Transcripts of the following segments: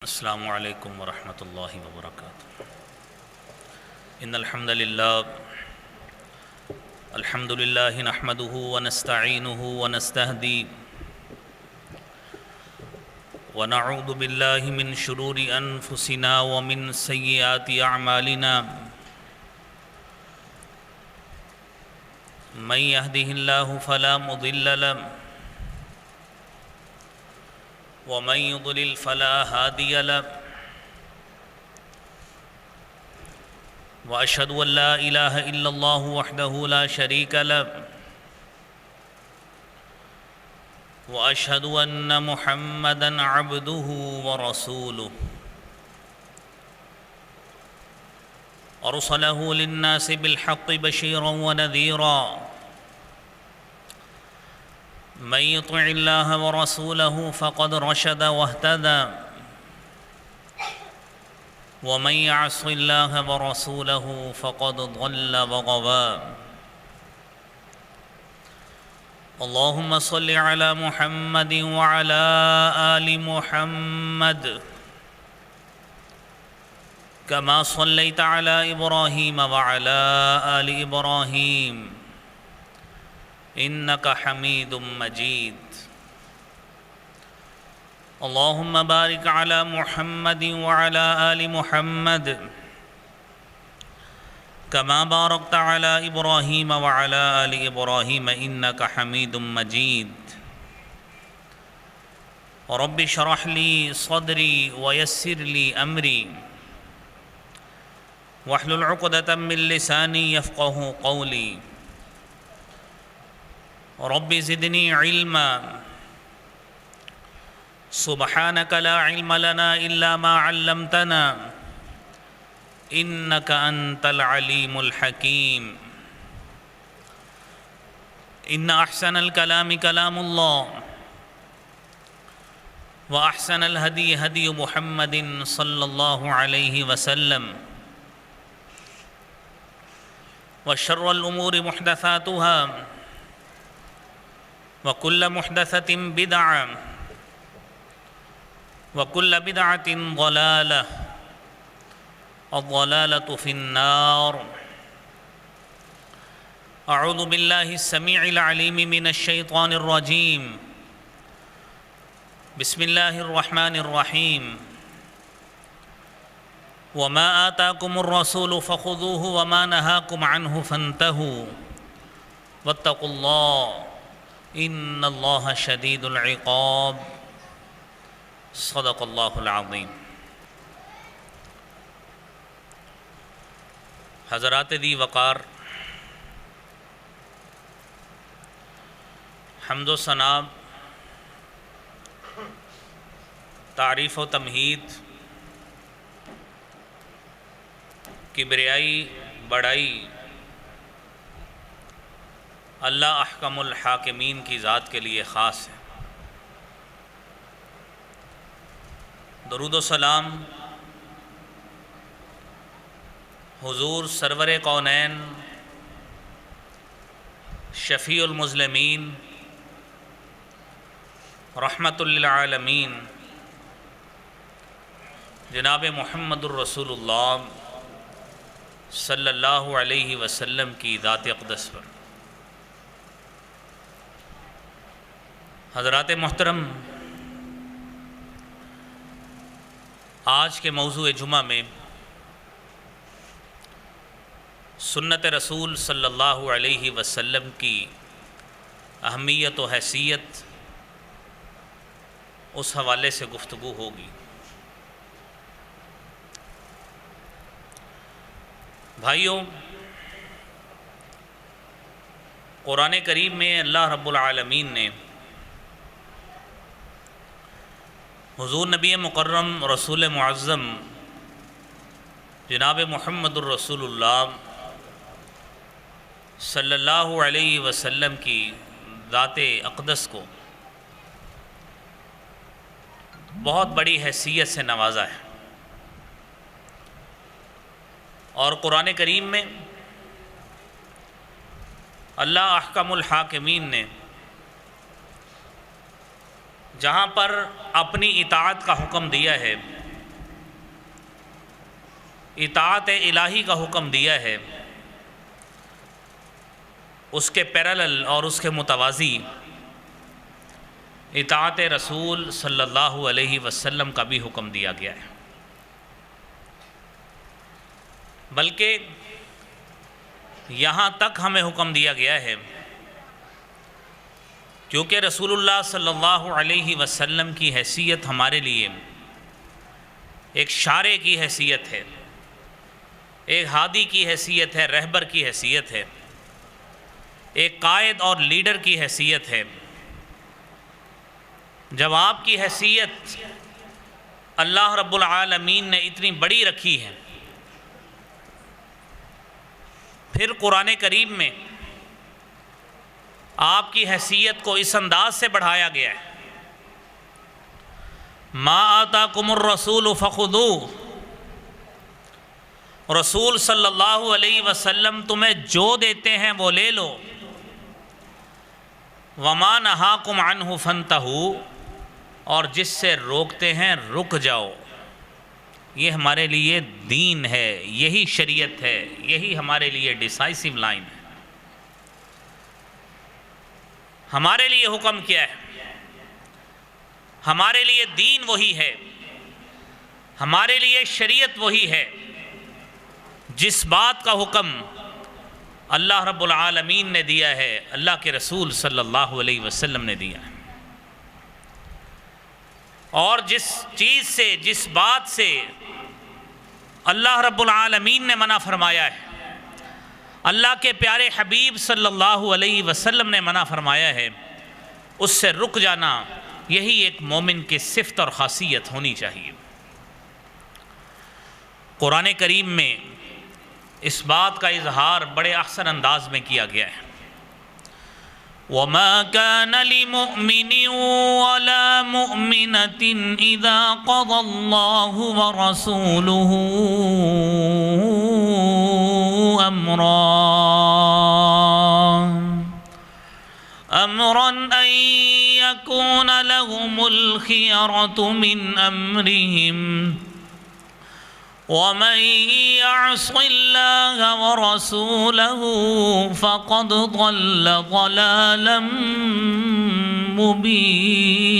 السلام علیکم ورحمۃ اللہ وبرکاتہ۔ ان الحمد للہ نحمده ونستعینه ونستهدی ونعوذ باللہ من شرور انفسنا ومن سیئات اعمالنا من يهده الله فلا مضل له ومن يضلل فلا هادي له وأشهد أن لا إله إلا الله وحده لا شريك له وأشهد أن محمدا عبده ورسوله أرسله للناس بالحق بشيرا ونذيرا من يطع الله ورسوله فقد رشد واهتدى ومن يعص الله ورسوله فقد ضل وغوى اللهم صل على محمد وعلى آل محمد كما صليت على إبراهيم وعلى آل إبراهيم إنك حميد مجيد اللهم بارك على محمد وعلى آل محمد كما باركت على إبراهيم وعلى آل إبراهيم إنك حميد مجيد رب اشرح لي صدري ويسر لي أمري واحلل عقدة من لساني يفقه قولي رب زدني علما سبحانك لا علم لنا إلا ما علمتنا إنك أنت العليم الحكيم إن أحسن الكلام كلام الله وأحسن الهدي هدي محمد صلى الله عليه وسلم وشر الأمور محدثاتها وكل محدثة بدعة وكل بدعة ضلالة الضلالة في النار أعوذ بالله السميع العليم من الشيطان الرجيم بسم الله الرحمن الرحيم وما آتاكم الرسول فخذوه وما نهاكم عنه فانتهوا واتقوا الله ان اللہ شدید العقاب صدق اللہ العظیم۔ حضرات دی وقار، حمد و ثنا، تعریف و تمہید، کبریائی، بڑائی اللہ احکم الحاکمین کی ذات کے لیے خاص ہے۔ درود و سلام حضور سرور کونین، شفیع المذنبین، رحمت للعالمین، جناب محمد الرسول اللہ صلی اللہ علیہ وسلم کی ذات اقدس پر۔ حضرات محترم، آج کے موضوع جمعہ میں سنت رسول صلی اللہ علیہ وسلم کی اہمیت و حیثیت، اس حوالے سے گفتگو ہوگی۔ بھائیوں، قرآن کریم میں اللہ رب العالمین نے حضور نبی مکرم رسول معظم جناب محمد الرسول اللہ صلی اللہ علیہ وسلم کی ذات اقدس کو بہت بڑی حیثیت سے نوازا ہے، اور قرآن کریم میں اللہ احکم الحاکمین نے جہاں پر اپنی اطاعت کا حکم دیا ہے، اطاعت الہی کا حکم دیا ہے، اس کے پیرالل اور اس کے متوازی اطاعت رسول صلی اللہ علیہ وسلم کا بھی حکم دیا گیا ہے۔ بلکہ یہاں تک ہمیں حکم دیا گیا ہے کیونکہ رسول اللہ صلی اللہ علیہ وسلم کی حیثیت ہمارے لیے ایک شارع کی حیثیت ہے، ایک ہادی کی حیثیت ہے، رہبر کی حیثیت ہے، ایک قائد اور لیڈر کی حیثیت ہے۔ جب آپ کی حیثیت اللہ رب العالمین نے اتنی بڑی رکھی ہے، پھر قرآن کریم میں آپ کی حیثیت کو اس انداز سے بڑھایا گیا ہے، ما آتاکم الرسول فخذوہ، رسول صلی اللہ علیہ وسلم تمہیں جو دیتے ہیں وہ لے لو، وما نہاکم عنہ فانتہوا، اور جس سے روکتے ہیں رک جاؤ۔ یہ ہمارے لیے دین ہے، یہی شریعت ہے، یہی ہمارے لیے ڈیسائسو لائن ہے۔ ہمارے لیے حکم کیا ہے؟ ہمارے لیے دین وہی ہے، ہمارے لیے شریعت وہی ہے جس بات کا حکم اللہ رب العالمین نے دیا ہے، اللہ کے رسول صلی اللہ علیہ وسلم نے دیا ہے۔ اور جس چیز سے، جس بات سے اللہ رب العالمین نے منع فرمایا ہے، اللہ کے پیارے حبیب صلی اللہ علیہ وسلم نے منع فرمایا ہے، اس سے رک جانا یہی ایک مومن کی صفت اور خاصیت ہونی چاہیے۔ قرآن کریم میں اس بات کا اظہار بڑے احسن انداز میں کیا گیا ہے۔ وَمَا كَانَ لِمُؤْمِنٍ وَلَا مُؤْمِنَةٍ إِذَا قَضَى اللَّهُ وَرَسُولُهُ أَمْرًا أَن يَكُونَ لَهُمُ الْخِيَرَةُ مِنْ أَمْرِهِمْ وَمَن يَعْصِ اللَّهَ وَرَسُولَهُ فَقَدْ ضَلَّ ضَلَالًا مُبِينًا۔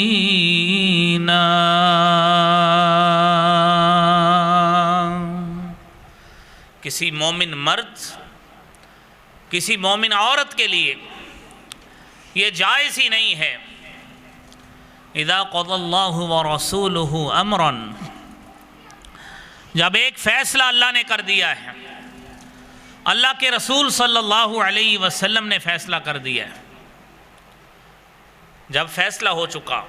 کسی مومن مرد، کسی مومن عورت کے لیے یہ جائز ہی نہیں ہے، اذا قضى الله ورسوله امرا، جب ایک فیصلہ اللہ نے کر دیا ہے، اللہ کے رسول صلی اللہ علیہ وسلم نے فیصلہ کر دیا ہے، جب فیصلہ ہو چکا،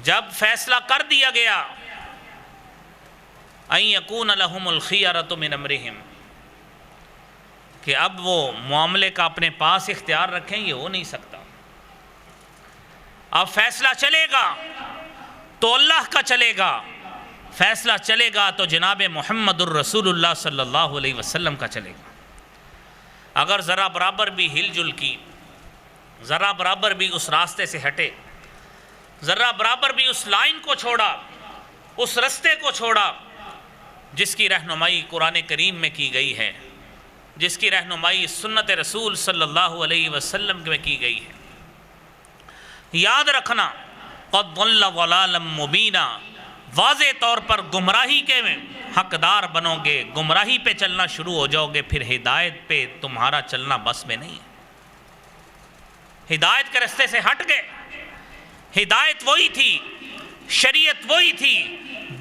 جب فیصلہ کر دیا گیا، ان یکون لہم الخیرۃ من امرہم، کہ اب وہ معاملے کا اپنے پاس اختیار رکھیں، یہ ہو نہیں سکتا۔ اب فیصلہ چلے گا تو اللہ کا چلے گا، فیصلہ چلے گا تو جناب محمد الرسول اللہ صلی اللہ علیہ وسلم کا چلے گا۔ اگر ذرا برابر بھی ہل جل کی، ذرا برابر بھی اس راستے سے ہٹے، ذرا برابر بھی اس لائن کو چھوڑا، اس رستے کو چھوڑا جس کی رہنمائی قرآن کریم میں کی گئی ہے، جس کی رہنمائی سنت رسول صلی اللہ علیہ وسلم میں کی گئی ہے، یاد رکھنا قد ضل ضلالا مبینا، واضح طور پر گمراہی کے حقدار بنو گے، گمراہی پہ چلنا شروع ہو جاؤ گے، پھر ہدایت پہ تمہارا چلنا بس میں نہیں ہے۔ ہدایت کے رستے سے ہٹ گئے، ہدایت وہی تھی، شریعت وہی تھی،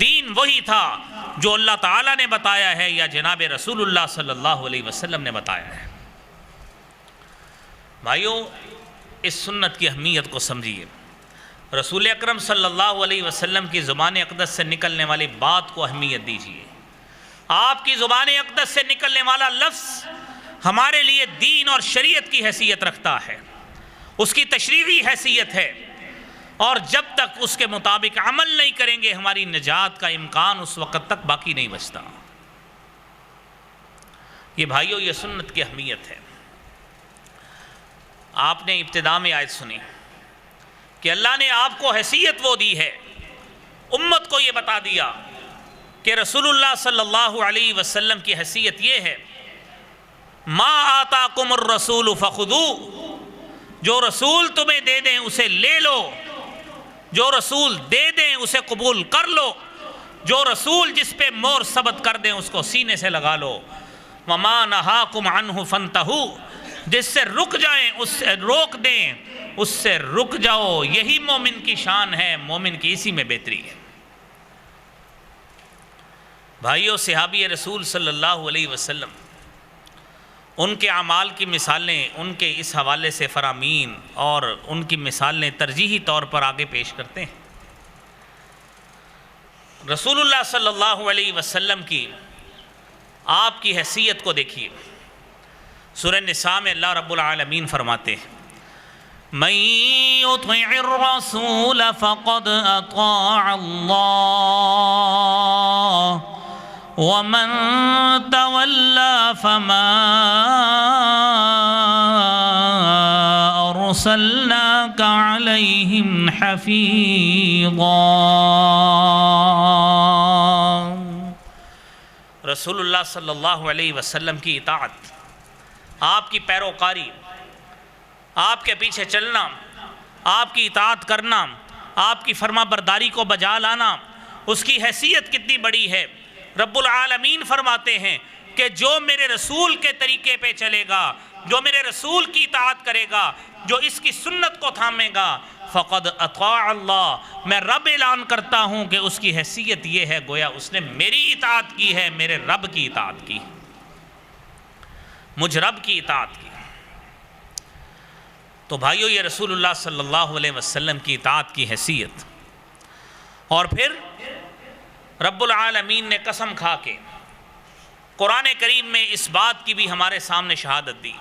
دین وہی تھا جو اللہ تعالیٰ نے بتایا ہے یا جناب رسول اللہ صلی اللہ علیہ وسلم نے بتایا ہے۔ بھائیو، اس سنت کی اہمیت کو سمجھیے۔ رسول اکرم صلی اللہ علیہ وسلم کی زبان اقدس سے نکلنے والی بات کو اہمیت دیجیے۔ آپ کی زبان اقدس سے نکلنے والا لفظ ہمارے لیے دین اور شریعت کی حیثیت رکھتا ہے، اس کی تشریعی حیثیت ہے، اور جب تک اس کے مطابق عمل نہیں کریں گے ہماری نجات کا امکان اس وقت تک باقی نہیں بچتا۔ یہ بھائیو، یہ سنت کی اہمیت ہے۔ آپ نے ابتدا میں آیت سنی کہ اللہ نے آپ کو حیثیت وہ دی ہے، امت کو یہ بتا دیا کہ رسول اللہ صلی اللہ علیہ وسلم کی حیثیت یہ ہے، ما آتاکم الرسول فخذوہ، جو رسول تمہیں دے دیں اسے لے لو، جو رسول دے دیں اسے قبول کر لو، جو رسول جس پہ مور ثبت کر دیں اس کو سینے سے لگا لو، وما نہاکم عنہ فانتہوا، جس سے رک جائیں اس سے روک دیں اس سے رک جاؤ، یہی مومن کی شان ہے، مومن کی اسی میں بہتری ہے۔ بھائیو، صحابی رسول صلی اللہ علیہ وسلم، ان کے اعمال کی مثالیں ان کے اس حوالے سے فرامین اور ان کی مثالیں ترجیحی طور پر آگے پیش کرتے ہیں۔ رسول اللہ صلی اللہ علیہ وسلم کی آپ کی حیثیت کو دیکھیے، سورہ نساء میں اللہ رب العالمین فرماتے ہیں، مَن يُطِعِ الرَّسُولَ فَقَدْ أَطَاعَ اللَّهَ وَمَن تَوَلَّى فَمَا أَرْسَلْنَاكَ عَلَيْهِمْ حَفِيظًا۔ رسول اللہ صلی اللہ علیہ وسلم کی اطاعت، آپ کی پیروکاری، آپ کے پیچھے چلنا، آپ کی اطاعت کرنا، آپ کی فرما برداری کو بجا لانا، اس کی حیثیت کتنی بڑی ہے۔ رب العالمین فرماتے ہیں کہ جو میرے رسول کے طریقے پہ چلے گا، جو میرے رسول کی اطاعت کرے گا، جو اس کی سنت کو تھامے گا، فقد اطاع اللہ، میں رب اعلان کرتا ہوں کہ اس کی حیثیت یہ ہے گویا اس نے میری اطاعت کی ہے، میرے رب کی اطاعت کی، مجھ رب کی اطاعت کی۔ تو بھائیو، یہ رسول اللہ صلی اللہ علیہ وسلم کی اطاعت کی حیثیت، اور پھر رب العالمین نے قسم کھا کے قرآن کریم میں اس بات کی بھی ہمارے سامنے شہادت دی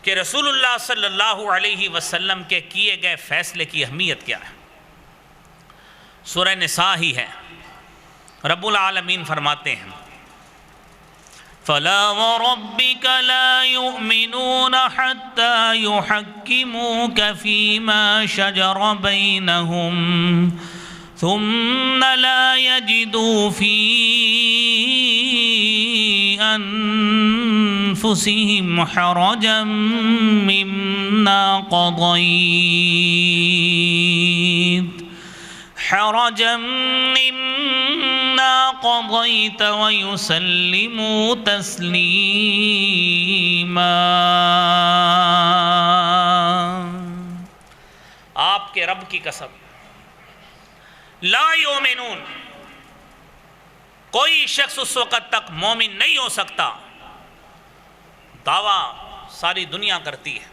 کہ رسول اللہ صلی اللہ علیہ وسلم کے کیے گئے فیصلے کی اہمیت کیا ہے۔ سورہ نساء ہی ہے، رب العالمین فرماتے ہیں، فَلَا وَرَبِّكَ لَا يُؤْمِنُونَ حَتَّى يُحَكِّمُوكَ فِي مَا شَجَرَ بَيْنَهُمْ ثم لا يجدوا في أنفسهم حرجا مما قضيت ويسلموا تسليما۔ آپ کے رب کی قسم، لا یؤمنون، کوئی شخص اس وقت تک مومن نہیں ہو سکتا۔ دعویٰ ساری دنیا کرتی ہے،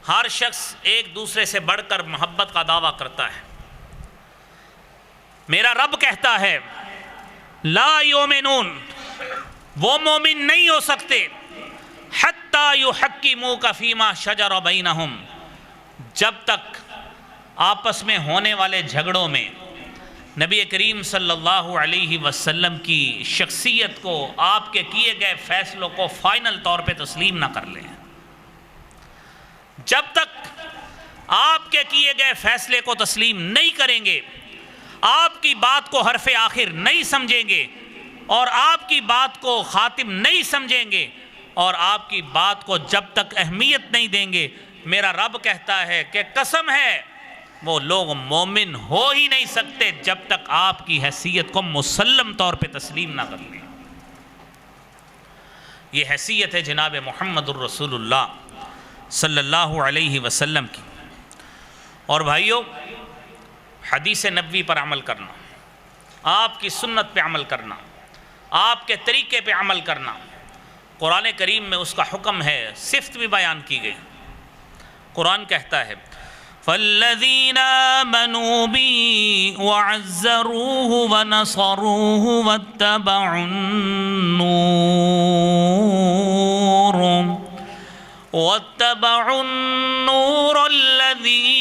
ہر شخص ایک دوسرے سے بڑھ کر محبت کا دعویٰ کرتا ہے۔ میرا رب کہتا ہے لا یؤمنون، وہ مومن نہیں ہو سکتے، حتی یحکموک فیما شجر بینہم، جب تک آپس میں ہونے والے جھگڑوں میں نبی کریم صلی اللہ علیہ وسلم کی شخصیت کو، آپ کے کیے گئے فیصلوں کو فائنل طور پہ تسلیم نہ کر لیں، جب تک آپ کے کیے گئے فیصلے کو تسلیم نہیں کریں گے، آپ کی بات کو حرف آخر نہیں سمجھیں گے، اور آپ کی بات کو خاتم نہیں سمجھیں گے، اور آپ کی بات کو جب تک اہمیت نہیں دیں گے، میرا رب کہتا ہے کہ قسم ہے وہ لوگ مومن ہو ہی نہیں سکتے جب تک آپ کی حیثیت کو مسلم طور پہ تسلیم نہ کر لیں۔ یہ حیثیت ہے جناب محمد الرسول اللہ صلی اللہ علیہ وسلم کی۔ اور بھائیو، حدیث نبوی پر عمل کرنا، آپ کی سنت پہ عمل کرنا، آپ کے طریقے پہ عمل کرنا، قرآن کریم میں اس کا حکم ہے، صفت بھی بیان کی گئی۔ قرآن کہتا ہے فَالَّذِينَ آمَنُوا بِي وَعَزَّرُوهُ وَنَصَرُوهُ وَاتَّبَعُوا النُّورَ الَّذِي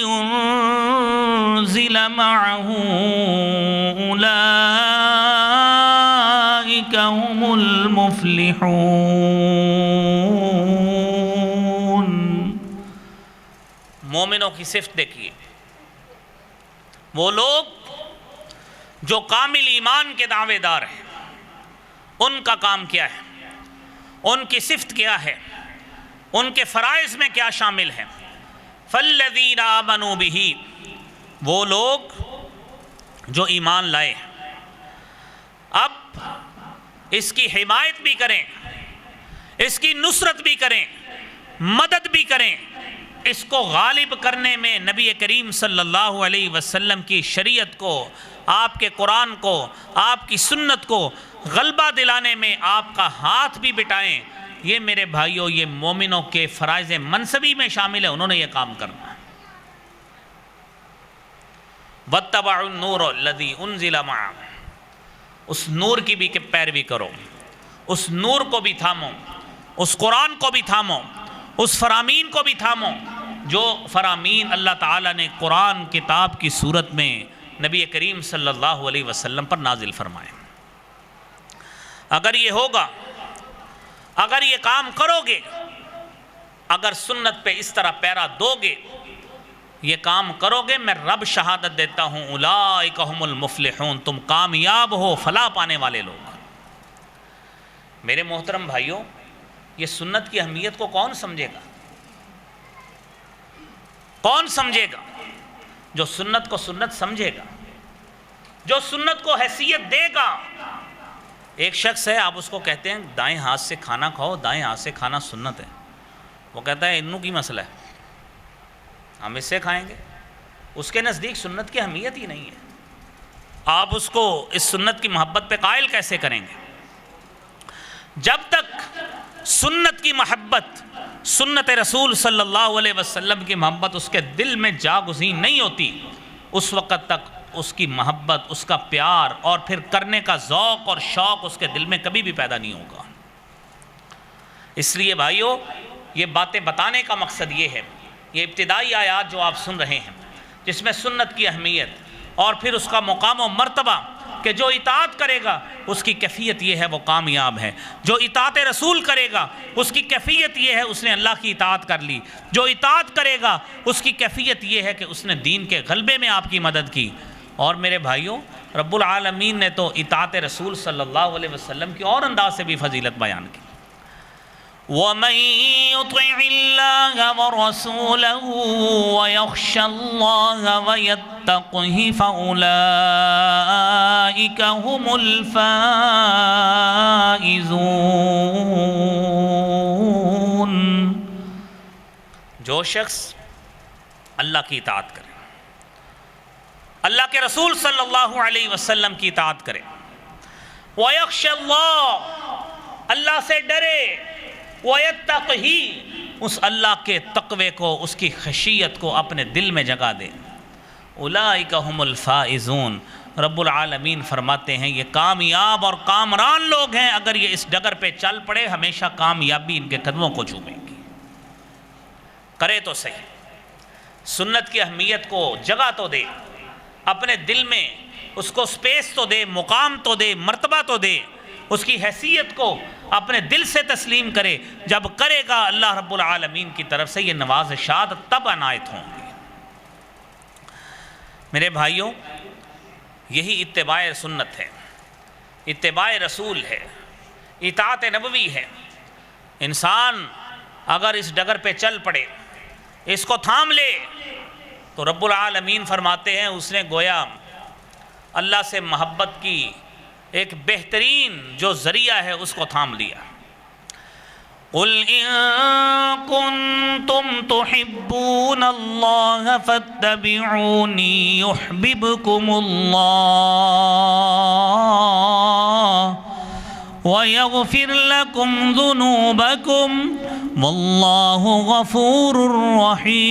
أُنزِلَ مَعَهُ أُولَئِكَ هُمُ الْمُفْلِحُونَ۔ مومنوں کی صفت دیکھیے، وہ لوگ جو کامل ایمان کے دعوے دار ہیں ان کا کام کیا ہے، ان کی صفت کیا ہے، ان کے فرائض میں کیا شامل ہے۔ فالذین آمنوا بہ، وہ لوگ جو ایمان لائے، اب اس کی حمایت بھی کریں، اس کی نصرت بھی کریں، مدد بھی کریں، اس کو غالب کرنے میں نبی کریم صلی اللہ علیہ وسلم کی شریعت کو، آپ کے قرآن کو، آپ کی سنت کو غلبہ دلانے میں آپ کا ہاتھ بھی بٹائیں۔ یہ میرے بھائیوں، یہ مومنوں کے فرائض منصبی میں شامل ہے، انہوں نے یہ کام کرنا ہے۔ وَاتَّبَعُوا النُّورَ الَّذِي أُنزِلَ مَعَهُ، اس نور کی بھی پیروی کرو، اس نور کو بھی تھامو، اس قرآن کو بھی تھامو، اس فرامین کو بھی تھامو جو فرامین اللہ تعالیٰ نے قرآن کتاب کی صورت میں نبی کریم صلی اللہ علیہ وسلم پر نازل فرمائے۔ اگر یہ ہوگا، اگر یہ کام کرو گے، اگر سنت پہ اس طرح پیرا دو گے، یہ کام کرو گے، میں رب شہادت دیتا ہوں اولئک ھم المفلحون، تم کامیاب ہو، فلاح پانے والے لوگ۔ میرے محترم بھائیوں، یہ سنت کی اہمیت کو کون سمجھے گا؟ کون سمجھے گا؟ جو سنت کو سنت سمجھے گا، جو سنت کو حیثیت دے گا۔ ایک شخص ہے، آپ اس کو کہتے ہیں دائیں ہاتھ سے کھانا کھاؤ، دائیں ہاتھ سے کھانا سنت ہے، وہ کہتا ہے انہوں کی مسئلہ ہے، ہم اس سے کھائیں گے۔ اس کے نزدیک سنت کی اہمیت ہی نہیں ہے، آپ اس کو اس سنت کی محبت پہ قائل کیسے کریں گے؟ جب تک سنت کی محبت، سنت رسول صلی اللہ علیہ وسلم کی محبت اس کے دل میں جاگزین نہیں ہوتی، اس وقت تک اس کی محبت، اس کا پیار اور پھر کرنے کا ذوق اور شوق اس کے دل میں کبھی بھی پیدا نہیں ہوگا۔ اس لیے بھائیو، یہ باتیں بتانے کا مقصد یہ ہے، یہ ابتدائی آیات جو آپ سن رہے ہیں، جس میں سنت کی اہمیت اور پھر اس کا مقام و مرتبہ کہ جو اطاعت کرے گا اس کی کیفیت یہ ہے وہ کامیاب ہے، جو اطاعت رسول کرے گا اس کی کیفیت یہ ہے اس نے اللہ کی اطاعت کر لی، جو اطاعت کرے گا اس کی کیفیت یہ ہے کہ اس نے دین کے غلبے میں آپ کی مدد کی۔ اور میرے بھائیوں، رب العالمین نے تو اطاعت رسول صلی اللہ علیہ وسلم کی اور انداز سے بھی فضیلت بیان کی۔ وَمَن يُطِعِ اللَّهَ وَرَسُولَهُ وَيَخْشَ اللَّهَ وَيَتَّقْهِ فَأُولَئِكَ هُمُ الْفَائِزُونَ۔ جو شخص اللہ کی اطاعت کرے، اللہ کے رسول صلی اللہ علیہ وسلم کی اطاعت کرے، وَيَخْشَ اللَّهَ، اللہ سے ڈرے، وَيَتَّقْهِ، اس اللہ کے تقوی کو، اس کی خشیت کو اپنے دل میں جگہ دے، اولئک ھم الفائزون۔ رب العالمین فرماتے ہیں یہ کامیاب اور کامران لوگ ہیں، اگر یہ اس ڈگر پہ چل پڑے ہمیشہ کامیابی ان کے قدموں کو چومیں گی۔ کرے تو صحیح، سنت کی اہمیت کو جگہ تو دے، اپنے دل میں اس کو سپیس تو دے، مقام تو دے، مرتبہ تو دے، اس کی حیثیت کو اپنے دل سے تسلیم کرے۔ جب کرے گا اللہ رب العالمین کی طرف سے یہ نوازشات تب عنایت ہوں گی۔ میرے بھائیوں، یہی اتباع سنت ہے، اتباع رسول ہے، اطاعت نبوی ہے۔ انسان اگر اس ڈگر پہ چل پڑے، اس کو تھام لے، تو رب العالمین فرماتے ہیں اس نے گویا اللہ سے محبت کی ایک بہترین جو ذریعہ ہے اس کو تھام لیا۔ قُلْ إِن كُنتُمْ تُحِبُّونَ اللَّهَ فَاتَّبِعُونِي يُحْبِبْكُمُ اللَّهُ وَيَغْفِرْ لَكُمْ ذُنُوبَكُمْ وَاللَّهُ غَفُورٌ رَحِيمٌ۔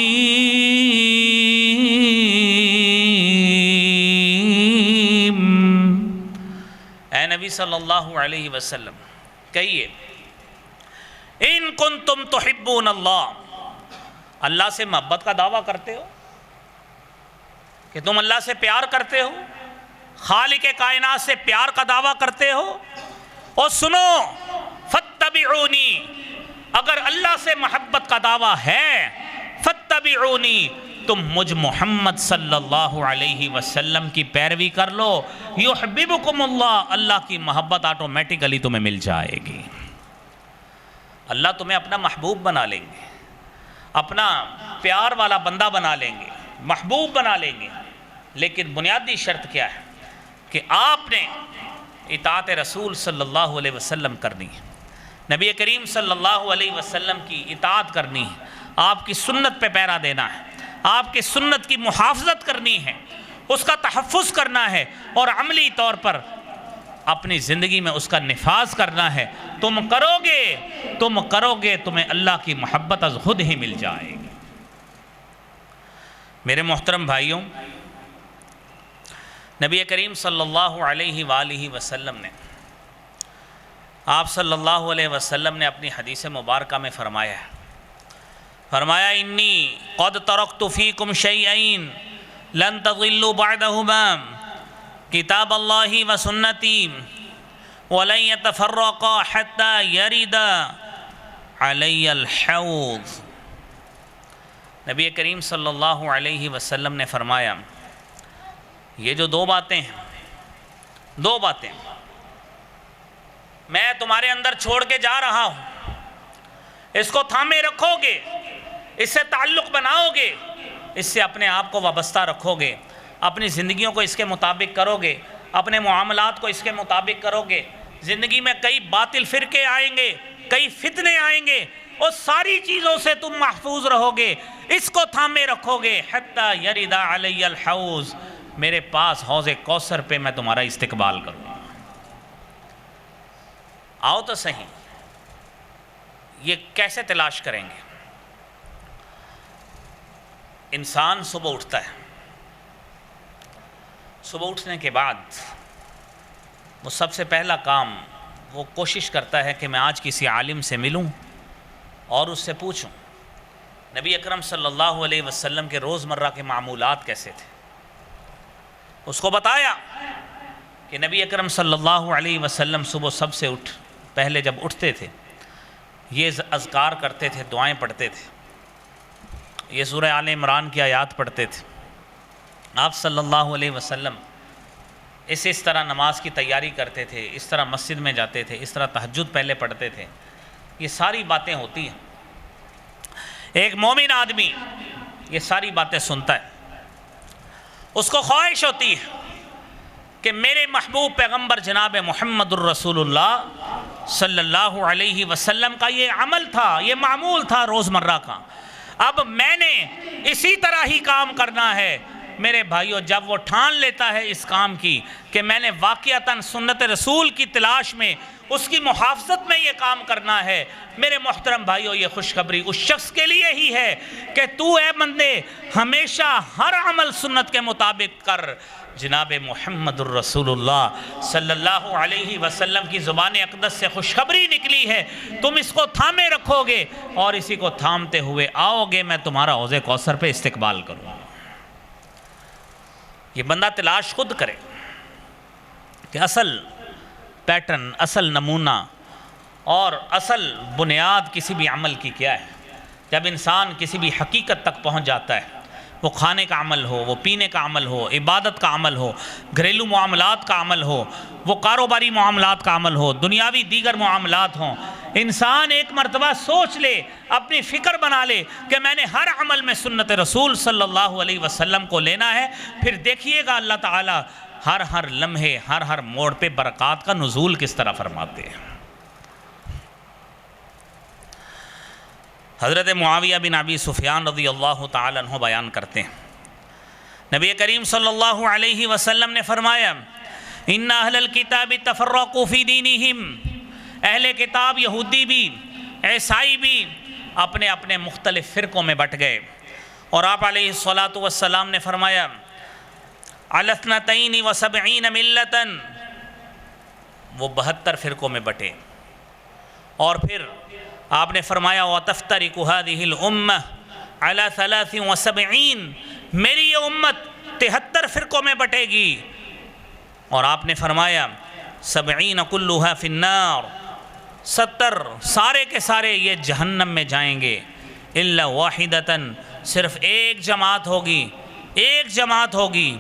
اے نبی صلی اللہ علیہ وسلم کہیے، ان کنتم تحبون اللہ، اللہ سے محبت کا دعویٰ کرتے ہو کہ تم اللہ سے پیار کرتے ہو، خالق کائنات سے پیار کا دعویٰ کرتے ہو، اور سنو فاتبعونی، اگر اللہ سے محبت کا دعویٰ ہے فاتبعونی، تو تم مجھ محمد صلی اللہ علیہ وسلم کی پیروی کر لو، یحببکم اللہ، اللہ کی محبت آٹومیٹیکلی تمہیں مل جائے گی۔ اللہ تمہیں اپنا محبوب بنا لیں گے، اپنا پیار والا بندہ بنا لیں گے، محبوب بنا لیں گے، لیکن بنیادی شرط کیا ہے کہ آپ نے اطاعت رسول صلی اللہ علیہ وسلم کرنی ہے، نبی کریم صلی اللہ علیہ وسلم کی اطاعت کرنی ہے، آپ کی سنت پہ پیرا دینا ہے، آپ کی سنت کی محافظت کرنی ہے، اس کا تحفظ کرنا ہے، اور عملی طور پر اپنی زندگی میں اس کا نفاذ کرنا ہے۔ تم کرو گے تمہیں اللہ کی محبت از خود ہی مل جائے گی۔ میرے محترم بھائیوں، نبی کریم صلی اللہ علیہ وآلہ وسلم نے، آپ صلی اللہ علیہ وسلم نے اپنی حدیث مبارکہ میں فرمایا انی قد ترکت فیکم شیئین لن تضلوا بعدہما کتاب اللہ و سنتی ولن یتفرقا حتی یرد علی الحوض۔ نبی کریم صلی اللہ علیہ وسلم نے فرمایا یہ جو دو باتیں میں تمہارے اندر چھوڑ کے جا رہا ہوں، اس کو تھامے رکھو گے، اس سے تعلق بناؤ گے، اس سے اپنے آپ کو وابستہ رکھو گے، اپنی زندگیوں کو اس کے مطابق کرو گے، اپنے معاملات کو اس کے مطابق کرو گے، زندگی میں کئی باطل فرقے آئیں گے، کئی فتنے آئیں گے، اور ساری چیزوں سے تم محفوظ رہو گے، اس کو تھامے رکھو گے، حتی یرد علی الحوض، میرے پاس حوض کوثر پہ میں تمہارا استقبال کروں گا۔ آؤ تو صحیح، یہ کیسے تلاش کریں گے؟ انسان صبح اٹھتا ہے، صبح اٹھنے کے بعد وہ سب سے پہلا کام وہ کوشش کرتا ہے کہ میں آج کسی عالم سے ملوں اور اس سے پوچھوں نبی اکرم صلی اللہ علیہ وسلم کے روزمرہ کے معمولات کیسے تھے۔ اس کو بتایا کہ نبی اکرم صلی اللہ علیہ وسلم صبح سب سے پہلے جب اٹھتے تھے یہ اذکار کرتے تھے، دعائیں پڑھتے تھے، یہ سورہ آل عمران کی آیات پڑھتے تھے۔ آپ صلی اللہ علیہ وسلم اس طرح نماز کی تیاری کرتے تھے، اس طرح مسجد میں جاتے تھے، اس طرح تہجد پہلے پڑھتے تھے۔ یہ ساری باتیں ہوتی ہیں، ایک مومن آدمی یہ ساری باتیں سنتا ہے، اس کو خواہش ہوتی ہے کہ میرے محبوب پیغمبر جناب محمد الرسول اللہ صلی اللہ علیہ وسلم کا یہ عمل تھا، یہ معمول تھا روزمرہ کا، اب میں نے اسی طرح ہی کام کرنا ہے۔ میرے بھائیوں، جب وہ ٹھان لیتا ہے اس کام کی کہ میں نے واقعتاً سنت رسول کی تلاش میں، اس کی محافظت میں یہ کام کرنا ہے، میرے محترم بھائیوں یہ خوشخبری اس شخص کے لیے ہی ہے کہ تو اے بندے ہمیشہ ہر عمل سنت کے مطابق کر۔ جناب محمد الرسول اللہ صلی اللہ علیہ وسلم کی زبان اقدس سے خوشخبری نکلی ہے، تم اس کو تھامے رکھو گے اور اسی کو تھامتے ہوئے آؤ گے، میں تمہارا حوض کوثر پہ استقبال کروں گا۔ یہ بندہ تلاش خود کرے کہ اصل پیٹرن، اصل نمونہ اور اصل بنیاد کسی بھی عمل کی کیا ہے۔ جب انسان کسی بھی حقیقت تک پہنچ جاتا ہے، وہ کھانے کا عمل ہو، وہ پینے کا عمل ہو، عبادت کا عمل ہو، گھریلو معاملات کا عمل ہو، وہ کاروباری معاملات کا عمل ہو، دنیاوی دیگر معاملات ہوں، انسان ایک مرتبہ سوچ لے، اپنی فکر بنا لے کہ میں نے ہر عمل میں سنت رسول صلی اللہ علیہ وسلم کو لینا ہے، پھر دیکھیے گا اللہ تعالیٰ ہر لمحے، ہر موڑ پہ برکات کا نزول کس طرح فرماتے ہیں۔ حضرت معاویہ بن ابی سفیان رضی اللہ تعالیٰ عنہ بیان کرتے ہیں، نبی کریم صلی اللہ علیہ وسلم نے فرمایا ان اہل الکتاب تفرقوا فی دینہم، اہل کتاب یہودی بھی، عیسائی بھی اپنے اپنے مختلف فرقوں میں بٹ گئے، اور آپ علیہ الصلاۃ والسلام نے فرمایا علی اثنتین وسبعین ملۃ، وہ 72 فرقوں میں بٹے، اور پھر آپ نے فرمایا وَتَفْتَرِقُ هَذِهِ الْأُمَّةِ عَلَى 73، میری یہ امت 73 فرقوں میں بٹے گی، اور آپ نے فرمایا 70 كلها فی النار، 70 سارے کے سارے یہ جہنم میں جائیں گے، الا واحدۃ، صرف ایک جماعت ہوگی، ایک جماعت ہوگی۔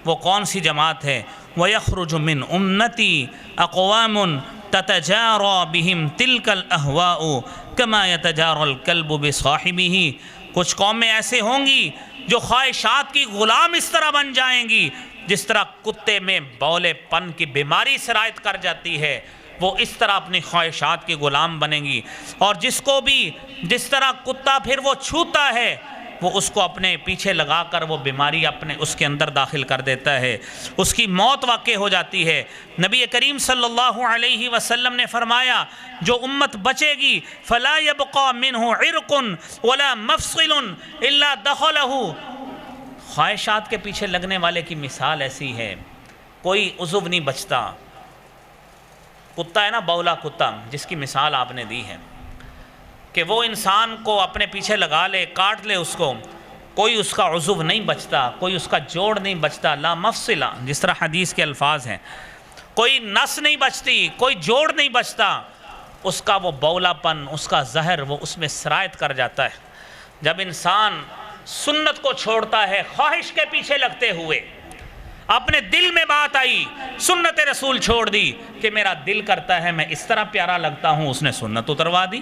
وہ کون سی جماعت ہے؟ وَيَخْرُجُ مِنْ أُمَّتِي أَقْوَامٌ تَتَجَارَى بِهِمْ تِلْكَ الْأَهْوَاءُ كَمَا يَتَجَارَى الْكَلْبُ بِصَاحِبِهِ۔ کچھ قومیں ایسے ہوں گی جو خواہشات کی غلام اس طرح بن جائیں گی جس طرح کتے میں بولے پن کی بیماری سرایت کر جاتی ہے، وہ اس طرح اپنی خواہشات کی غلام بنیں گی۔ اور جس کو بھی جس طرح کتا پھر وہ چھوتا ہے، وہ اس کو اپنے پیچھے لگا کر وہ بیماری اپنے اس کے اندر داخل کر دیتا ہے، اس کی موت واقع ہو جاتی ہے۔ نبی کریم صلی اللہ علیہ وسلم نے فرمایا جو امت بچے گی فلا يبقى منه عرق ولا مفصل الا دخله۔ خواہشات کے پیچھے لگنے والے کی مثال ایسی ہے، کوئی عضو نہیں بچتا۔ کتا ہے نا، بولا کتا، جس کی مثال آپ نے دی ہے کہ وہ انسان کو اپنے پیچھے لگا لے، کاٹ لے اس کو، کوئی اس کا عضو نہیں بچتا، کوئی اس کا جوڑ نہیں بچتا، لا مفصلہ جس طرح حدیث کے الفاظ ہیں، کوئی نس نہیں بچتی، کوئی جوڑ نہیں بچتا، اس کا وہ بولا پن، اس کا زہر وہ اس میں سرایت کر جاتا ہے۔ جب انسان سنت کو چھوڑتا ہے خواہش کے پیچھے لگتے ہوئے، اپنے دل میں بات آئی، سنت رسول چھوڑ دی کہ میرا دل کرتا ہے میں اس طرح پیارا لگتا ہوں، اس نے سنت اتروا دی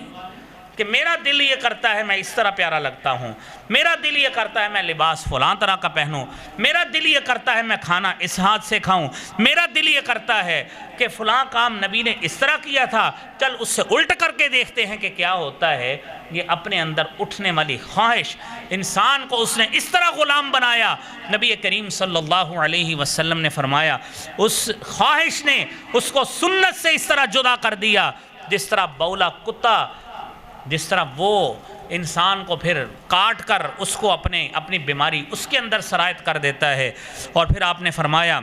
کہ میرا دل یہ کرتا ہے میں اس طرح پیارا لگتا ہوں، میرا دل یہ کرتا ہے میں لباس فلاں طرح کا پہنوں، میرا دل یہ کرتا ہے میں کھانا اس ہاتھ سے کھاؤں، میرا دل یہ کرتا ہے کہ فلاں کام نبی نے اس طرح کیا تھا، چل اس سے الٹ کر کے دیکھتے ہیں کہ کیا ہوتا ہے۔ یہ اپنے اندر اٹھنے والی خواہش انسان کو اس نے اس طرح غلام بنایا۔ نبی کریم صلی اللہ علیہ وسلم نے فرمایا اس خواہش نے اس کو سنت سے اس طرح جدا کر دیا جس طرح بولا کتا، جس طرح وہ انسان کو پھر کاٹ کر اس کو اپنی بیماری اس کے اندر سرایت کر دیتا ہے۔ اور پھر آپ نے فرمایا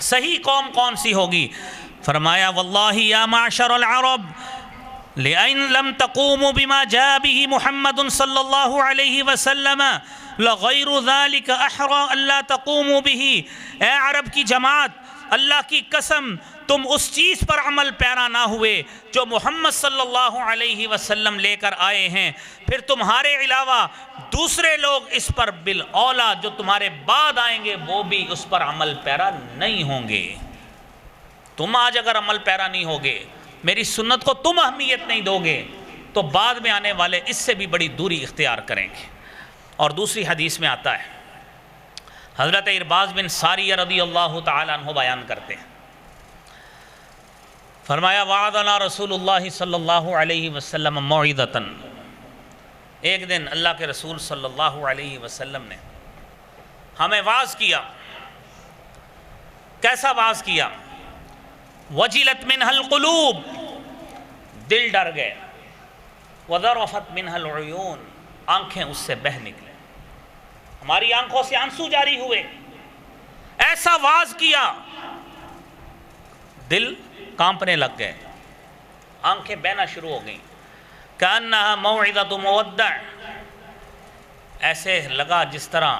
صحیح قوم کون سی ہوگی؟ فرمایا واللہ یا معشر العرب لئن لم تقوموا بما جاء به محمد صلی اللہ علیہ وسلم لغیر ذلك احرى الا تقوموا به۔ اے عرب کی جماعت، اللہ کی قسم تم اس چیز پر عمل پیرا نہ ہوئے جو محمد صلی اللہ علیہ وسلم لے کر آئے ہیں، پھر تمہارے علاوہ دوسرے لوگ اس پر بالاولیٰ جو تمہارے بعد آئیں گے وہ بھی اس پر عمل پیرا نہیں ہوں گے۔ تم آج اگر عمل پیرا نہیں ہوگے، میری سنت کو تم اہمیت نہیں دو گے، تو بعد میں آنے والے اس سے بھی بڑی دوری اختیار کریں گے۔ اور دوسری حدیث میں آتا ہے، حضرت ارباز بن ساریہ رضی اللہ تعالیٰ عنہ بیان کرتے ہیں، فرمایا وعدنا رسول اللہ صلی اللہ علیہ وسلم موعظۃ۔ ایک دن اللہ کے رسول صلی اللہ علیہ وسلم نے ہمیں واعظ کیا۔ کیسا واعظ کیا؟ وجلت منها القلوب، دل ڈر گئے، وذرفت منها العیون، آنکھیں اس سے بہہ نکلے، ہماری آنکھوں سے آنسو جاری ہوئے۔ ایسا واعظ کیا، دل کانپنے لگ گئے، آنکھیں بہنا شروع ہو گئیں، کأنها موعظۃ مودع، ایسے لگا جس طرح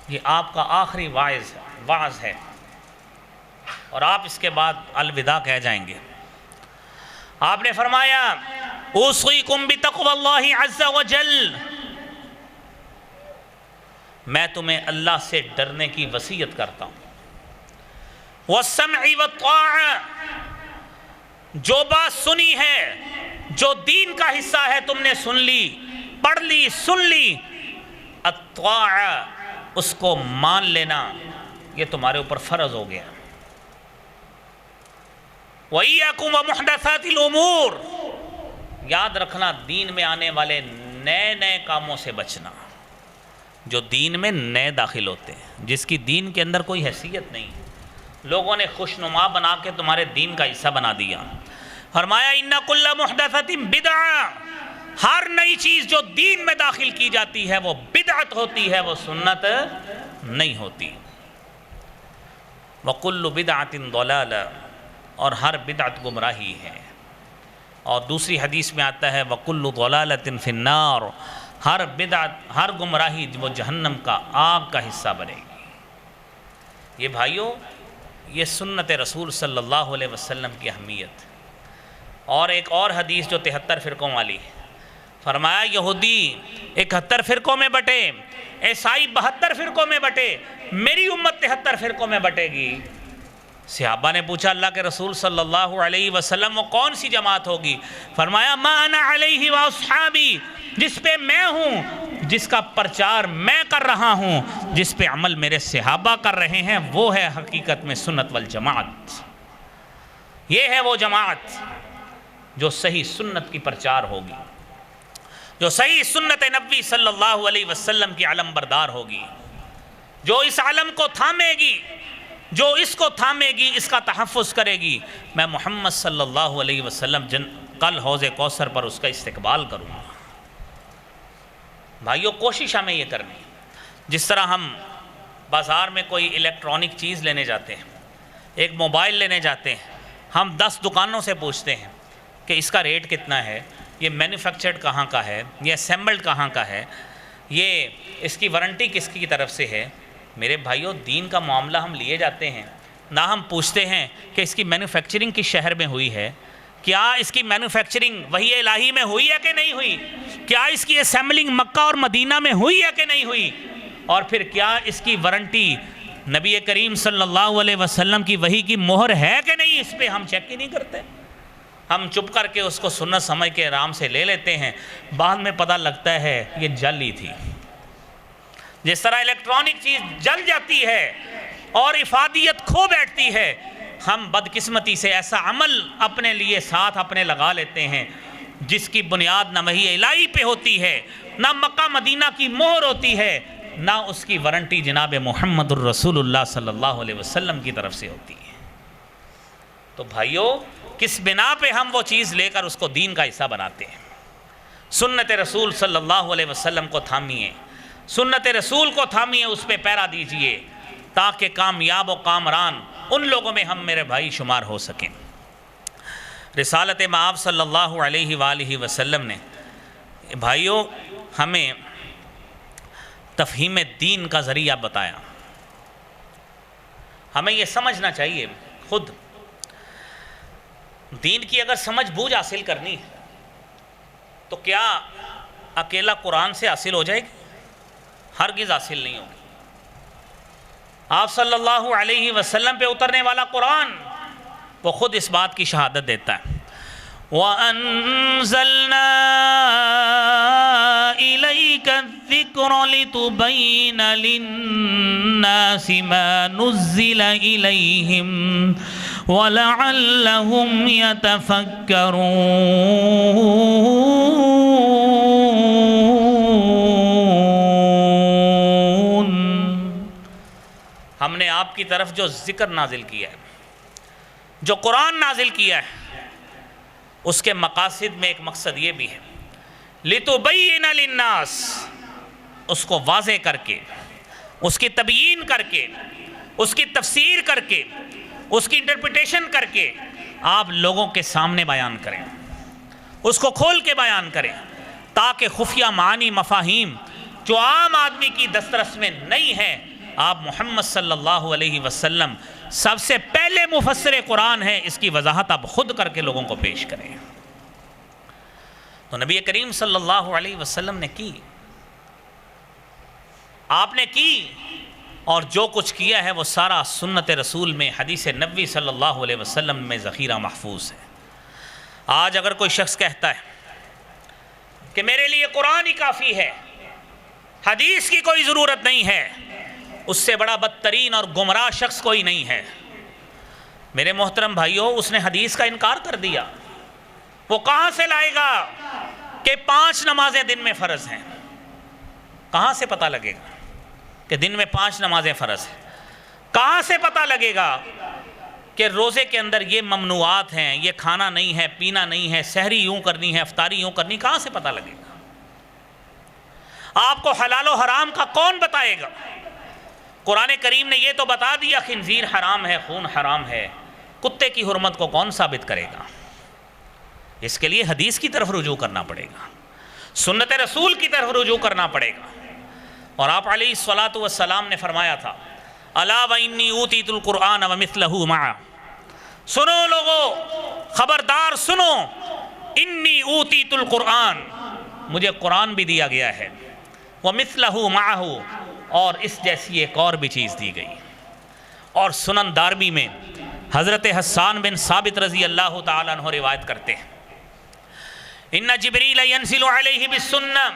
یہ آپ کا آخری واعظ ہے اور آپ اس کے بعد الوداع کہہ جائیں گے۔ آپ نے فرمایا اوصیکم بتقوی اللہ عز وجل، میں تمہیں اللہ سے ڈرنے کی وصیت کرتا ہوں، والسمع والطاعہ، جو بات سنی ہے، جو دین کا حصہ ہے تم نے سن لی، پڑھ لی، سن لی، الطاعہ، اس کو مان لینا، یہ تمہارے اوپر فرض ہو گیا۔ وَإِيَّاكُمْ وَمُحْدَثَاتِ الْأُمُورِ، یاد رکھنا دین میں آنے والے نئے نئے کاموں سے بچنا، جو دین میں نئے داخل ہوتے ہیں، جس کی دین کے اندر کوئی حیثیت نہیں، لوگوں نے خوشنما بنا کے تمہارے دین کا حصہ بنا دیا۔ فرمایا اِنَّ كُلَّ مُحْدَثَةٍ بِدْعَةٍ، ہر نئی چیز جو دین میں داخل کی جاتی ہے وہ بدعت ہوتی ہے، وہ سنت نہیں ہوتی۔ وَكُلُّ بِدْعَةٍ ضَلَالَةٍ، اور ہر بدعت گمراہی ہے۔ اور دوسری حدیث میں آتا ہے وَكُلُّ ضَلَالَةٍ فِي النَّارِ، ہر بدعت، ہر گمراہی وہ جہنم کا آگ کا حصہ بنے گی۔ یہ بھائیوں، یہ سنت رسول صلی اللہ علیہ وسلم کی اہمیت۔ اور ایک اور حدیث جو 73 فرقوں والی ہے، فرمایا یہودی 71 فرقوں میں بٹے، عیسائی 72 فرقوں میں بٹے، میری امت 73 فرقوں میں بٹے گی۔ صحابہ نے پوچھا اللہ کے رسول صلی اللہ علیہ وسلم وہ کون سی جماعت ہوگی؟ فرمایا ما انا علیہ و اصحابی، جس پہ میں ہوں، جس کا پرچار میں کر رہا ہوں، جس پہ عمل میرے صحابہ کر رہے ہیں، وہ ہے حقیقت میں سنت والجماعت۔ یہ ہے وہ جماعت جو صحیح سنت کی پرچار ہوگی، جو صحیح سنت نبی صلی اللہ علیہ وسلم کی علم بردار ہوگی، جو اس علم کو تھامے گی، جو اس کو تھامے گی، اس کا تحفظ کرے گی۔ میں محمد صلی اللہ علیہ وسلم کل حوض کوثر پر اس کا استقبال کروں گا۔ بھائیو کوشش ہمیں یہ کرنی، جس طرح ہم بازار میں کوئی الیکٹرانک چیز لینے جاتے ہیں، ایک موبائل لینے جاتے ہیں، ہم 10 دکانوں سے پوچھتے ہیں کہ اس کا ریٹ کتنا ہے، یہ مینوفیکچرڈ کہاں کا ہے، یہ اسیمبلڈ کہاں کا ہے، یہ اس کی وارنٹی کس کی طرف سے ہے۔ میرے بھائیوں دین کا معاملہ ہم لیے جاتے ہیں، نہ ہم پوچھتے ہیں کہ اس کی مینوفیکچرنگ کس شہر میں ہوئی ہے، کیا اس کی مینوفیکچرنگ وحی الہی میں ہوئی ہے کہ نہیں ہوئی، کیا اس کی اسیمبلنگ مکہ اور مدینہ میں ہوئی ہے کہ نہیں ہوئی، اور پھر کیا اس کی وارنٹی نبی کریم صلی اللہ علیہ وسلم کی وحی کی مہر ہے کہ نہیں، اس پہ ہم چیک ہی نہیں کرتے۔ ہم چپ کر کے اس کو سنت سمجھ کے آرام سے لے لیتے ہیں، بعد میں پتہ لگتا ہے یہ جلی تھی۔ جس طرح الیکٹرانک چیز جل جاتی ہے اور افادیت کھو بیٹھتی ہے، ہم بدقسمتی سے ایسا عمل اپنے لیے ساتھ اپنے لگا لیتے ہیں جس کی بنیاد نہ وحی الہی پہ ہوتی ہے، نہ مکہ مدینہ کی مہر ہوتی ہے، نہ اس کی وارنٹی جناب محمد الرسول اللہ صلی اللہ علیہ وسلم کی طرف سے ہوتی ہے۔ تو بھائیو کس بنا پہ ہم وہ چیز لے کر اس کو دین کا حصہ بناتے ہیں؟ سنت رسول صلی اللہ علیہ وسلم کو تھامیے، سنت رسول کو تھامیے، اس پہ پیرا دیجئے، تاکہ کامیاب و کامران ان لوگوں میں ہم میرے بھائی شمار ہو سکیں۔ رسالت مآب صلی اللہ علیہ وآلہ وسلم نے بھائیوں ہمیں تفہیم دین کا ذریعہ بتایا۔ ہمیں یہ سمجھنا چاہیے، خود دین کی اگر سمجھ بوجھ حاصل کرنی ہے تو کیا اکیلا قرآن سے حاصل ہو جائے گی؟ ہرگز حاصل نہیں ہوگی۔ آپ صلی اللہ علیہ وسلم پہ اترنے والا قرآن وہ خود اس بات کی شہادت دیتا ہے، وَأَنزَلْنَا إِلَيْكَ الذِّكْرَ لِتُبَيِّنَ لِلنَّاسِ مَا نُزِّلَ إِلَيْهِمْ وَلَعَلَّهُمْ يَتَفَكَّرُونَ۔ ہم نے آپ کی طرف جو ذکر نازل کیا ہے، جو قرآن نازل کیا ہے، اس کے مقاصد میں ایک مقصد یہ بھی ہے لِتُبَيِّنَ لِلنَّاسِ، اس کو واضح کر کے، اس کی تبیین کر کے، اس کی تفسیر کر کے، اس کی انٹرپریٹیشن کر کے آپ لوگوں کے سامنے بیان کریں، اس کو کھول کے بیان کریں، تاکہ خفیہ معانی مفاہیم جو عام آدمی کی دسترس میں نہیں ہے، آپ محمد صلی اللہ علیہ وسلم سب سے پہلے مفسر قرآن ہے، اس کی وضاحت آپ خود کر کے لوگوں کو پیش کریں۔ تو نبی کریم صلی اللہ علیہ وسلم نے کی، آپ نے کی، اور جو کچھ کیا ہے وہ سارا سنت رسول میں، حدیث نبوی صلی اللہ علیہ وسلم میں ذخیرہ محفوظ ہے۔ آج اگر کوئی شخص کہتا ہے کہ میرے لیے قرآن ہی کافی ہے، حدیث کی کوئی ضرورت نہیں ہے، اس سے بڑا بدترین اور گمراہ شخص کوئی نہیں ہے۔ میرے محترم بھائیوں، اس نے حدیث کا انکار کر دیا۔ وہ کہاں سے لائے گا کہ 5 نمازیں دن میں فرض ہیں؟ کہاں سے پتہ لگے گا کہ دن میں 5 نمازیں فرض ہیں؟ کہاں سے پتہ لگے گا کہ روزے کے اندر یہ ممنوعات ہیں، یہ کھانا نہیں ہے، پینا نہیں ہے، سحری یوں کرنی ہے، افطاری یوں کرنی؟ کہاں سے پتہ لگے گا؟ آپ کو حلال و حرام کا کون بتائے گا؟ قرآن کریم نے یہ تو بتا دیا خنزیر حرام ہے، خون حرام ہے، کتے کی حرمت کو کون ثابت کرے گا؟ اس کے لیے حدیث کی طرف رجوع کرنا پڑے گا، سنت رسول کی طرف رجوع کرنا پڑے گا۔ اور آپ علیہ الصلاۃ والسلام نے فرمایا تھا، الا وانی اوتیت القرآن ومثلہ معہ، سنو لوگو، خبردار سنو، انی اوتیت القرآن، مجھے قرآن بھی دیا گیا ہے، وَمِثْلَهُ مَعَهُ، اور اس جیسی ایک اور بھی چیز دی گئی۔ اور سنن دارمی میں حضرت حسان بن ثابت رضی اللہ تعالیٰ عنہ روایت کرتے ہیں، اِنَّ جِبْرِيلَ يَنزِلُ عَلَيْهِ بِالسُّنَّةِ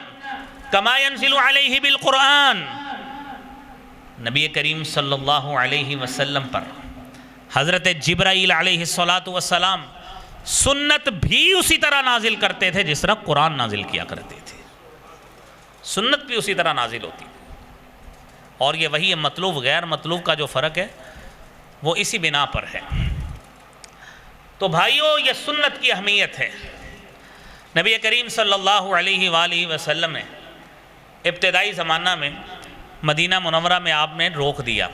كَمَا يَنزِلُ عَلَيْهِ بِالْقُرْآنِ، نبی کریم صلی اللہ علیہ وسلم پر حضرت جبرائیل علیہ السلام سنت بھی اسی طرح نازل کرتے تھے جس طرح قرآن نازل کیا کرتے تھے، سنت بھی اسی طرح نازل ہوتی۔ اور یہ وہی مطلوب غیر مطلوب کا جو فرق ہے وہ اسی بنا پر ہے۔ تو بھائیو، یہ سنت کی اہمیت ہے۔ نبی کریم صلی اللہ علیہ وآلہ وسلم نے ابتدائی زمانہ میں مدینہ منورہ میں آپ نے روک دیا،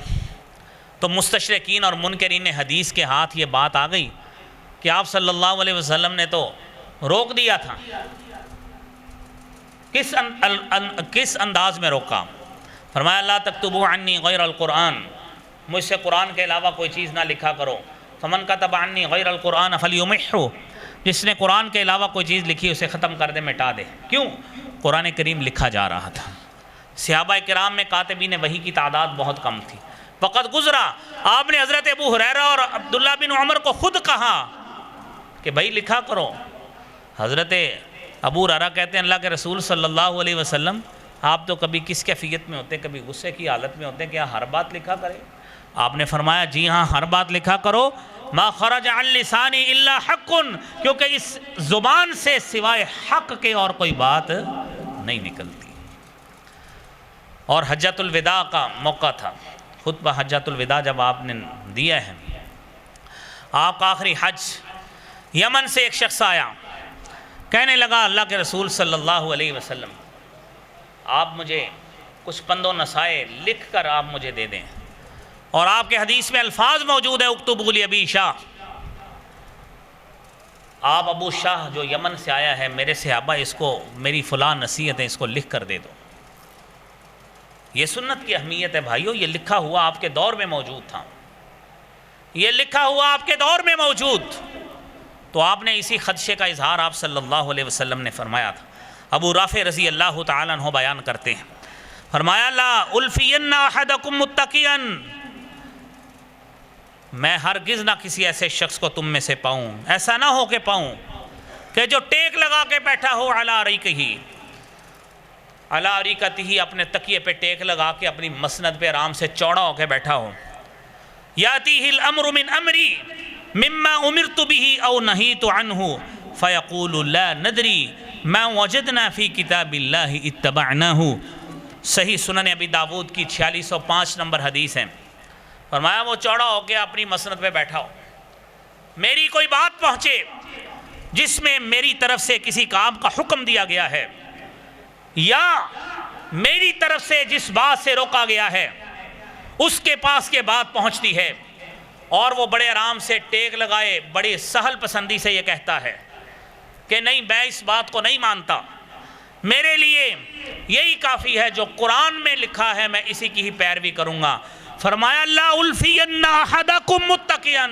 تو مستشرقین اور منکرین حدیث کے ہاتھ یہ بات آ گئی کہ آپ صلی اللہ علیہ وسلم نے تو روک دیا تھا، کس انداز میں روکا؟ فرمایا لا تکتبوا عنی غیر القرآن، مجھ سے قرآن کے علاوہ کوئی چیز نہ لکھا کرو۔ فمن کتب عنی غیر القرآن فلیمحو، جس نے قرآن کے علاوہ کوئی چیز لکھی اسے ختم کر دے، مٹا دے۔ کیوں؟ قرآن کریم لکھا جا رہا تھا۔ صحابہ کرام میں کاتبین وحی کی تعداد بہت کم تھی۔ وقت گزرا، آپ نے حضرت ابو ہریرہ اور عبداللہ بن عمر کو خود کہا کہ بھائی لکھا کرو۔ حضرت ابو ہریرہ کہتے ہیں اللہ کے رسول صلی اللہ علیہ وسلم آپ تو کبھی کس کیفیت میں ہوتے ہیں، کبھی غصے کی حالت میں ہوتے ہیں، کیا ہر بات لکھا کرے؟ آپ نے فرمایا جی ہاں، ہر بات لکھا کرو، ما خرج عن لسانی الا حق، کیونکہ اس زبان سے سوائے حق کے اور کوئی بات نہیں نکلتی۔ اور حجۃ الوداع کا موقع تھا، خطبہ حجۃ الوداع جب آپ نے دیا ہے، آپ کا آخری حج، یمن سے ایک شخص آیا، کہنے لگا اللہ کے رسول صلی اللہ علیہ وسلم آپ مجھے کچھ پند و نصائح لکھ کر آپ مجھے دے دیں، اور آپ کے حدیث میں الفاظ موجود ہے اکتبوا لابی شاہ، آپ ابو شاہ جو یمن سے آیا ہے میرے صحابہ، اس کو میری فلاں نصیحت ہے، اس کو لکھ کر دے دو۔ یہ سنت کی اہمیت ہے بھائیو، یہ لکھا ہوا آپ کے دور میں موجود تھا، یہ لکھا ہوا آپ کے دور میں موجود، تو آپ نے اسی خدشے کا اظہار آپ صلی اللہ علیہ وسلم نے فرمایا تھا۔ ابو رافع رضی اللہ تعالیٰ عنہ بیان کرتے ہیں، فرمایا لا الفین احدکم متقیا، میں ہرگز نہ کسی ایسے شخص کو تم میں سے پاؤں، ایسا نہ ہو کہ پاؤں کہ جو ٹیک لگا کے بیٹھا ہو علی ریکہ، علی ریکتہ، اپنے تکیے پہ ٹیک لگا کے اپنی مسند پہ آرام سے چوڑا ہو کے بیٹھا ہو، یاتیہ الامر من امری مما امرت به او نہیت عنہ فیقول لا ندری ما وجدنا فی کتاب اللہ اتبعناہ۔ صحیح سنن ابی داود کی 4605 نمبر حدیث ہے۔ فرمایا وہ چوڑا ہو کے اپنی مسند پہ بیٹھا ہو، میری کوئی بات پہنچے جس میں میری طرف سے کسی کام کا حکم دیا گیا ہے، یا میری طرف سے جس بات سے روکا گیا ہے اس کے پاس کے بات پہنچتی ہے، اور وہ بڑے آرام سے ٹیک لگائے، بڑی سہل پسندی سے یہ کہتا ہے کہ نہیں میں اس بات کو نہیں مانتا، میرے لیے یہی کافی ہے جو قرآن میں لکھا ہے، میں اسی کی ہی پیروی کروں گا۔ فرمایا لا الفین احدکم متقیا،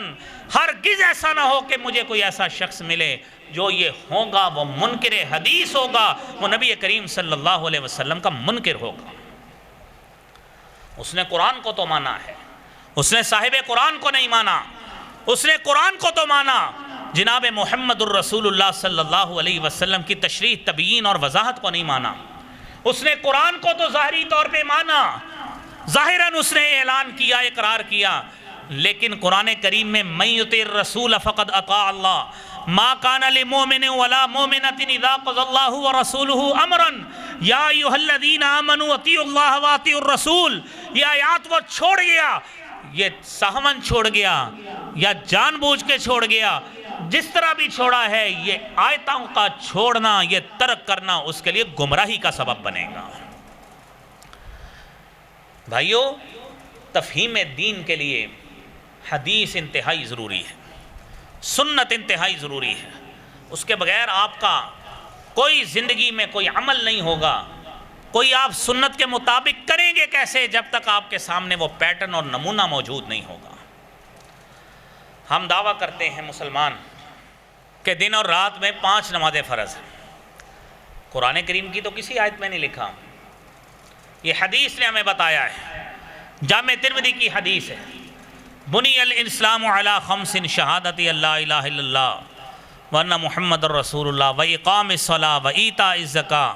ہرگز ایسا نہ ہو کہ مجھے کوئی ایسا شخص ملے جو یہ ہوگا وہ منکر حدیث ہوگا، وہ نبی کریم صلی اللہ علیہ وسلم کا منکر ہوگا۔ اس نے قرآن کو تو مانا ہے، اس نے صاحب قرآن کو نہیں مانا، اس نے قرآن کو تو مانا، جناب محمد الرسول اللہ صلی اللہ علیہ وسلم کی تشریح، تبیین اور وضاحت کو نہیں مانا۔ اس نے قرآن کو تو ظاہری طور پہ مانا، ظاہراً اس نے اعلان کیا، اقرار کیا، لیکن قرآن کریم میں من یطع الرسول فقد اطاع اللہ، ما کان لمؤمن ولا مؤمنۃ اذا قضى الله ورسوله امرا یا ایھا الذین آمنوا اطیعوا اللہ واطیعوا الرسول، یہ آیات وہ چھوڑ گیا، یہ سہون چھوڑ گیا یا جان بوجھ کے چھوڑ گیا، جس طرح بھی چھوڑا ہے، یہ آیتوں کا چھوڑنا، یہ ترک کرنا اس کے لیے گمراہی کا سبب بنے گا۔ بھائیو، تفہیم دین کے لیے حدیث انتہائی ضروری ہے، سنت انتہائی ضروری ہے، اس کے بغیر آپ کا کوئی زندگی میں کوئی عمل نہیں ہوگا، کوئی آپ سنت کے مطابق کریں گے کیسے جب تک آپ کے سامنے وہ پیٹرن اور نمونہ موجود نہیں ہوگا۔ ہم دعویٰ کرتے ہیں مسلمان کہ دن اور رات میں 5 نمازیں فرض ہیں، قرآن کریم کی تو کسی آیت میں نہیں لکھا، یہ حدیث نے ہمیں بتایا ہے۔ جامع ترمذی کی حدیث ہے، بنی الاسلام علی خمس شہادت اللہ الہ الا اللہ وان محمد الرسول اللہ و اقام الصلاۃ و ایتاء الزکاۃ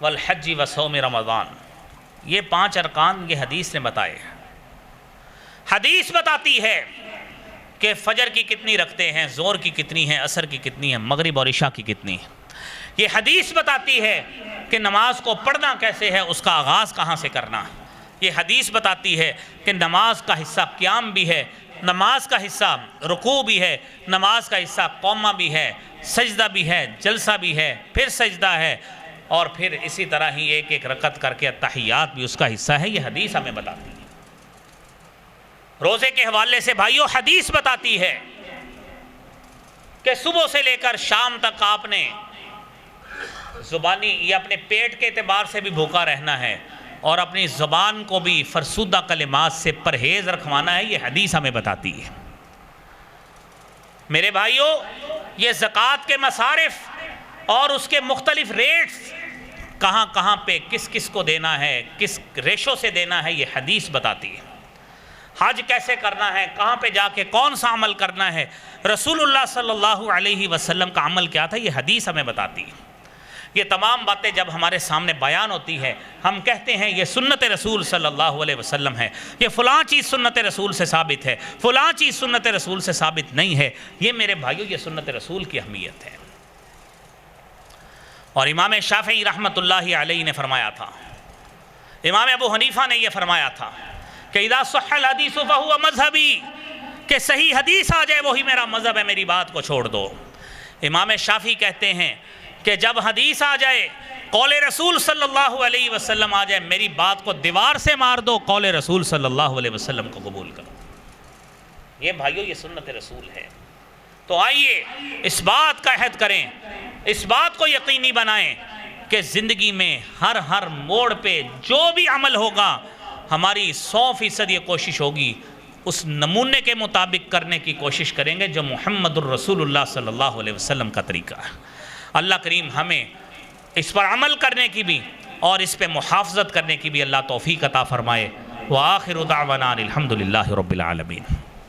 والحج و صوم رمضان، یہ 5 ارکان یہ حدیث نے بتائے۔ حدیث بتاتی ہے کہ فجر کی کتنی رکھتے ہیں، زور کی کتنی ہیں، عصر کی کتنی ہیں، مغرب اور عشاء کی کتنی ہے۔ یہ حدیث بتاتی ہے کہ نماز کو پڑھنا کیسے ہے، اس کا آغاز کہاں سے کرنا ہے۔ یہ حدیث بتاتی ہے کہ نماز کا حصہ قیام بھی ہے، نماز کا حصہ رکوع بھی ہے، نماز کا حصہ قومہ بھی ہے، سجدہ بھی ہے، جلسہ بھی ہے، پھر سجدہ ہے، اور پھر اسی طرح ہی ایک ایک رکعت کر کے التحیات بھی اس کا حصہ ہے۔ یہ حدیث ہمیں بتاتی ہے۔ روزے کے حوالے سے بھائیو حدیث بتاتی ہے کہ صبح سے لے کر شام تک آپ نے زبانی یا اپنے پیٹ کے اعتبار سے بھی بھوکا رہنا ہے، اور اپنی زبان کو بھی فرسودہ کلمات سے پرہیز رکھوانا ہے۔ یہ حدیث ہمیں بتاتی ہے۔ میرے بھائیو، یہ زکوٰۃ کے مصارف اور اس کے مختلف ریٹس کہاں کہاں پہ کس کس کو دینا ہے، کس ریشو سے دینا ہے، یہ حدیث بتاتی ہے۔ حج کیسے کرنا ہے، کہاں پہ جا کے کون سا عمل کرنا ہے، رسول اللہ صلی اللہ علیہ وسلم کا عمل کیا تھا، یہ حدیث ہمیں بتاتی ہے۔ یہ تمام باتیں جب ہمارے سامنے بیان ہوتی ہے، ہم کہتے ہیں یہ سنت رسول صلی اللہ علیہ وسلم ہے، یہ فلاں چیز سنت رسول سے ثابت ہے، فلاں چیز سنت رسول سے ثابت نہیں ہے۔ یہ میرے بھائیو، یہ سنت رسول کی اہمیت ہے۔ اور امام شافعی رحمۃ اللہ علیہ نے فرمایا تھا، امام ابو حنیفہ نے یہ فرمایا تھا کہ اذا صح الحدیث فہو مذہبی، کہ صحیح حدیث آ جائے وہی میرا مذہب ہے، میری بات کو چھوڑ دو۔ امام شافعی کہتے ہیں کہ جب حدیث آ جائے، قول رسول صلی اللہ علیہ وسلم آ جائے، میری بات کو دیوار سے مار دو، قول رسول صلی اللہ علیہ وسلم کو قبول کرو۔ یہ بھائیو، یہ سنت رسول ہے۔ تو آئیے اس بات کا عہد کریں، اس بات کو یقینی بنائیں کہ زندگی میں ہر موڑ پہ جو بھی عمل ہوگا، ہماری 100% یہ کوشش ہوگی اس نمونے کے مطابق کرنے کی کوشش کریں گے جو محمد الرسول اللہ صلی اللہ علیہ وسلم کا طریقہ ہے۔ اللہ کریم ہمیں اس پر عمل کرنے کی بھی اور اس پہ محافظت کرنے کی بھی اللہ توفیق عطا فرمائے۔ وآخر دعوانا الحمدللہ رب العالمین۔